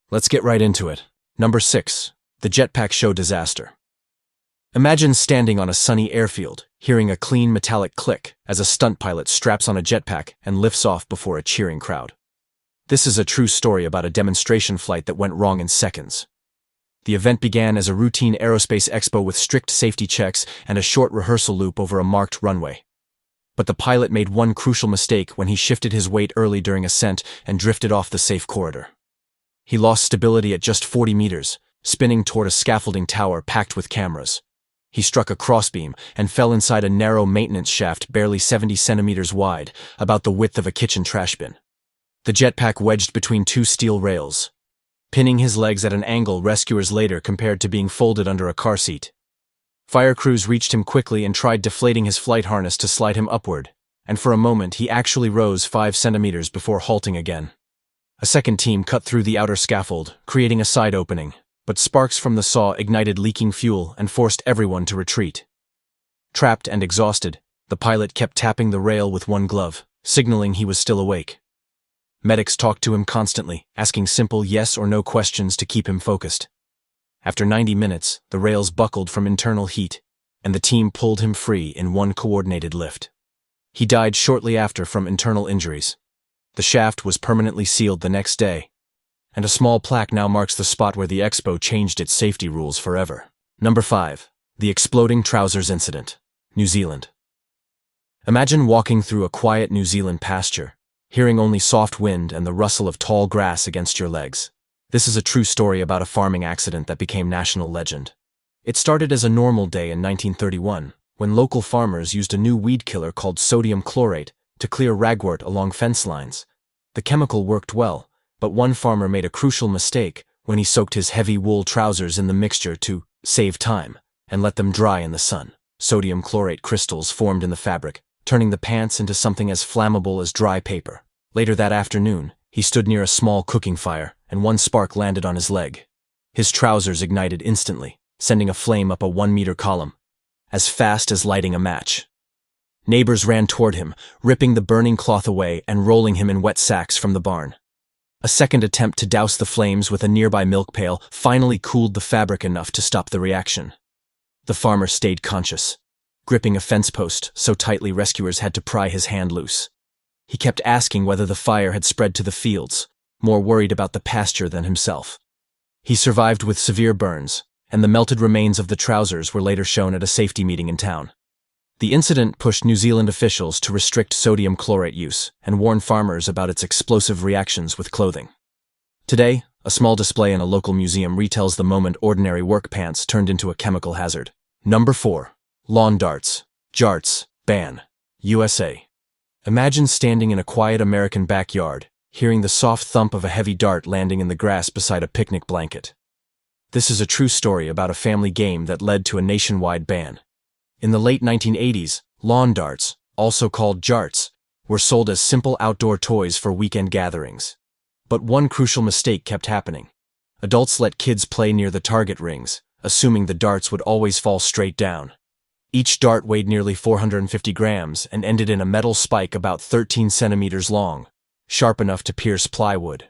Let's get right into it. Number 6. The Jetpack Show Disaster. Imagine standing on a sunny airfield, hearing a clean metallic click as a stunt pilot straps on a jetpack and lifts off before a cheering crowd. This is a true story about a demonstration flight that went wrong in seconds. The event began as a routine aerospace expo with strict safety checks and a short rehearsal loop over a marked runway. But the pilot made one crucial mistake when he shifted his weight early during ascent and drifted off the safe corridor. He lost stability at just 40 meters, spinning toward a scaffolding tower packed with cameras. He struck a crossbeam and fell inside a narrow maintenance shaft barely 70 centimeters wide, about the width of a kitchen trash bin. The jetpack wedged between two steel rails. Pinning his legs at an angle rescuers later compared to being folded under a car seat. Fire crews reached him quickly and tried deflating his flight harness to slide him upward, and for a moment he actually rose 5 centimeters before halting again. A second team cut through the outer scaffold, creating a side opening, but sparks from the saw ignited leaking fuel and forced everyone to retreat. Trapped and exhausted, the pilot kept tapping the rail with one glove, signaling he was still awake. Medics talked to him constantly, asking simple yes or no questions to keep him focused. After 90 minutes, the rails buckled from internal heat, and the team pulled him free in one coordinated lift. He died shortly after from internal injuries. The shaft was permanently sealed the next day, and a small plaque now marks the spot where the expo changed its safety rules forever. Number 5. The Exploding Trousers Incident, New Zealand. Imagine walking through a quiet New Zealand pasture, hearing only soft wind and the rustle of tall grass against your legs. This is a true story about a farming accident that became national legend. It started as a normal day in 1931, when local farmers used a new weed killer called sodium chlorate to clear ragwort along fence lines. The chemical worked well, but one farmer made a crucial mistake when he soaked his heavy wool trousers in the mixture to save time and let them dry in the sun. Sodium chlorate crystals formed in the fabric, turning the pants into something as flammable as dry paper. Later that afternoon, he stood near a small cooking fire, and one spark landed on his leg. His trousers ignited instantly, sending a flame up a 1-meter column, as fast as lighting a match. Neighbors ran toward him, ripping the burning cloth away and rolling him in wet sacks from the barn. A second attempt to douse the flames with a nearby milk pail finally cooled the fabric enough to stop the reaction. The farmer stayed conscious, gripping a fence post so tightly rescuers had to pry his hand loose. He kept asking whether the fire had spread to the fields, more worried about the pasture than himself. He survived with severe burns, and the melted remains of the trousers were later shown at a safety meeting in town. The incident pushed New Zealand officials to restrict sodium chlorate use and warn farmers about its explosive reactions with clothing. Today, a small display in a local museum retells the moment ordinary work pants turned into a chemical hazard. Number 4. Lawn darts. Jarts. Ban. USA. Imagine standing in a quiet American backyard, hearing the soft thump of a heavy dart landing in the grass beside a picnic blanket. This is a true story about a family game that led to a nationwide ban. In the late 1980s, lawn darts, also called jarts, were sold as simple outdoor toys for weekend gatherings. But one crucial mistake kept happening. Adults let kids play near the target rings, assuming the darts would always fall straight down. Each dart weighed nearly 450 grams and ended in a metal spike about 13 centimeters long, sharp enough to pierce plywood.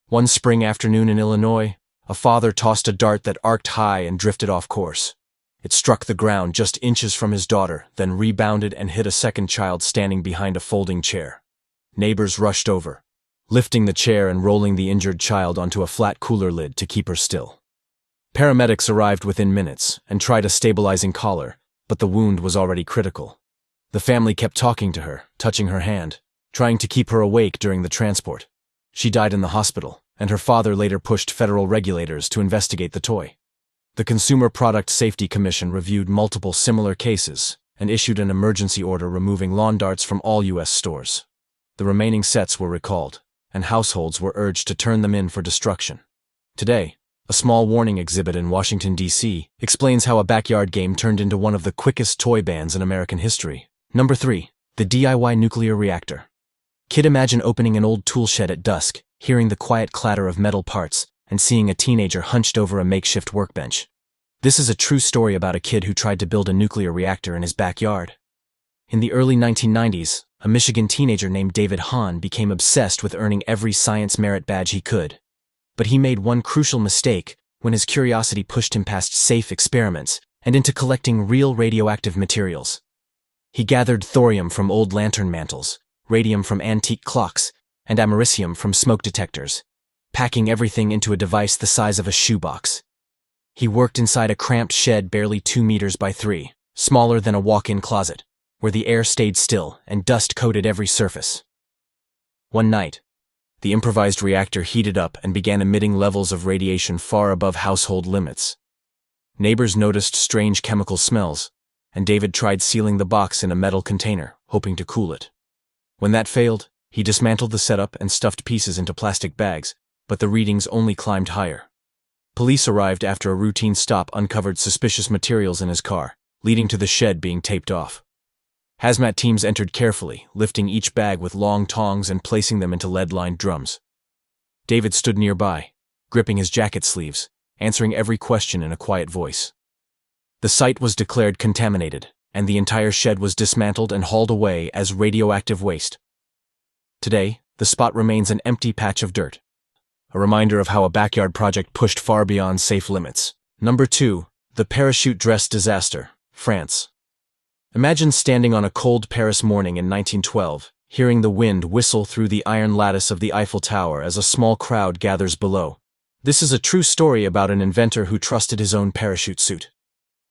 One spring afternoon in Illinois, a father tossed a dart that arced high and drifted off course. It struck the ground just inches from his daughter, then rebounded and hit a second child standing behind a folding chair. Neighbors rushed over, lifting the chair and rolling the injured child onto a flat cooler lid to keep her still. Paramedics arrived within minutes and tried a stabilizing collar, but the wound was already critical. The family kept talking to her, touching her hand, trying to keep her awake during the transport. She died in the hospital, and her father later pushed federal regulators to investigate the toy. The Consumer Product Safety Commission reviewed multiple similar cases and issued an emergency order removing lawn darts from all U.S. stores. The remaining sets were recalled, and households were urged to turn them in for destruction. Today, a small warning exhibit in Washington, D.C., explains how a backyard game turned into one of the quickest toy bans in American history. Number 3. The DIY Nuclear Reactor Kid. Imagine opening an old tool shed at dusk, hearing the quiet clatter of metal parts, and seeing a teenager hunched over a makeshift workbench. This is a true story about a kid who tried to build a nuclear reactor in his backyard. In the early 1990s, a Michigan teenager named David Hahn became obsessed with earning every science merit badge he could. But he made one crucial mistake when his curiosity pushed him past safe experiments and into collecting real radioactive materials. He gathered thorium from old lantern mantles, radium from antique clocks, and americium from smoke detectors, packing everything into a device the size of a shoebox. He worked inside a cramped shed barely 2 meters by 3, smaller than a walk-in closet, where the air stayed still and dust coated every surface. One night, the improvised reactor heated up and began emitting levels of radiation far above household limits. Neighbors noticed strange chemical smells, and David tried sealing the box in a metal container, hoping to cool it. When that failed, he dismantled the setup and stuffed pieces into plastic bags, but the readings only climbed higher. Police arrived after a routine stop uncovered suspicious materials in his car, leading to the shed being taped off. Hazmat teams entered carefully, lifting each bag with long tongs and placing them into lead-lined drums. David stood nearby, gripping his jacket sleeves, answering every question in a quiet voice. The site was declared contaminated, and the entire shed was dismantled and hauled away as radioactive waste. Today, the spot remains an empty patch of dirt, a reminder of how a backyard project pushed far beyond safe limits. Number 2. The Parachute Dress Disaster, France. Imagine standing on a cold Paris morning in 1912, hearing the wind whistle through the iron lattice of the Eiffel Tower as a small crowd gathers below. This is a true story about an inventor who trusted his own parachute suit.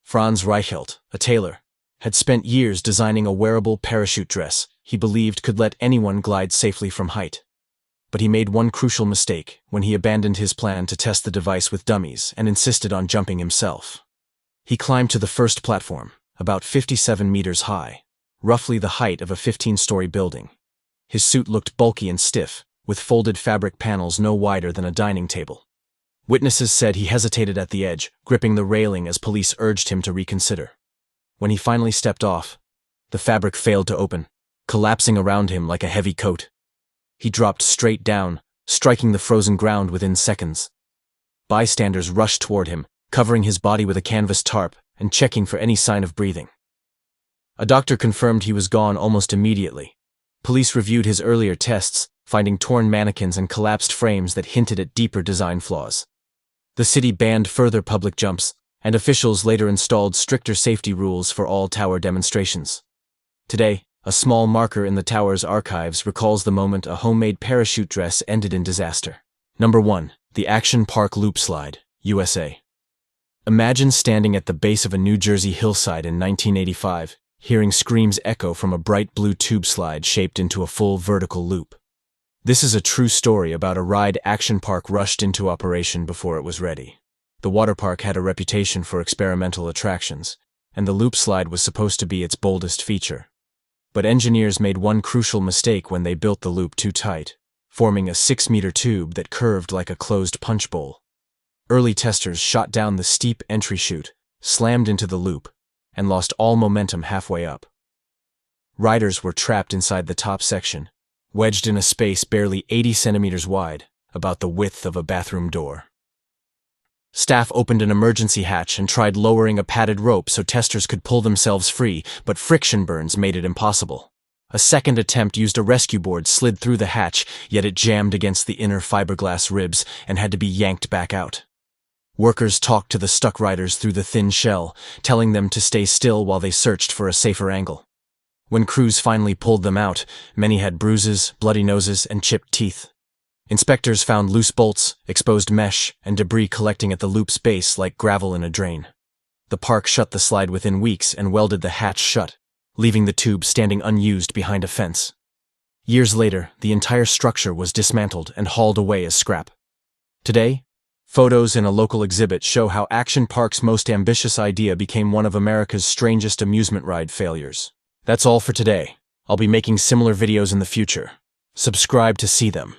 Franz Reichelt, a tailor, had spent years designing a wearable parachute dress he believed could let anyone glide safely from height. But he made one crucial mistake when he abandoned his plan to test the device with dummies and insisted on jumping himself. He climbed to the first platform, about 57 meters high, roughly the height of a 15-story building. His suit looked bulky and stiff, with folded fabric panels no wider than a dining table. Witnesses said he hesitated at the edge, gripping the railing as police urged him to reconsider. When he finally stepped off, the fabric failed to open, collapsing around him like a heavy coat. He dropped straight down, striking the frozen ground within seconds. Bystanders rushed toward him, covering his body with a canvas tarp and checking for any sign of breathing. A doctor confirmed he was gone almost immediately. Police reviewed his earlier tests, finding torn mannequins and collapsed frames that hinted at deeper design flaws. The city banned further public jumps, and officials later installed stricter safety rules for all tower demonstrations. Today, a small marker in the tower's archives recalls the moment a homemade parachute dress ended in disaster. Number 1. The Action Park Loop Slide, USA. Imagine standing at the base of a New Jersey hillside in 1985, hearing screams echo from a bright blue tube slide shaped into a full vertical loop. This is a true story about a ride Action Park rushed into operation before it was ready. The water park had a reputation for experimental attractions, and the loop slide was supposed to be its boldest feature. But engineers made one crucial mistake when they built the loop too tight, forming a 6-meter tube that curved like a closed punch bowl. Early testers shot down the steep entry chute, slammed into the loop, and lost all momentum halfway up. Riders were trapped inside the top section, wedged in a space barely 80 centimeters wide, about the width of a bathroom door. Staff opened an emergency hatch and tried lowering a padded rope so testers could pull themselves free, but friction burns made it impossible. A second attempt used a rescue board slid through the hatch, yet it jammed against the inner fiberglass ribs and had to be yanked back out. Workers talked to the stuck riders through the thin shell, telling them to stay still while they searched for a safer angle. When crews finally pulled them out, many had bruises, bloody noses, and chipped teeth. Inspectors found loose bolts, exposed mesh, and debris collecting at the loop's base like gravel in a drain. The park shut the slide within weeks and welded the hatch shut, leaving the tube standing unused behind a fence. Years later, the entire structure was dismantled and hauled away as scrap. Today, photos in a local exhibit show how Action Park's most ambitious idea became one of America's strangest amusement ride failures. That's all for today. I'll be making similar videos in the future. Subscribe to see them.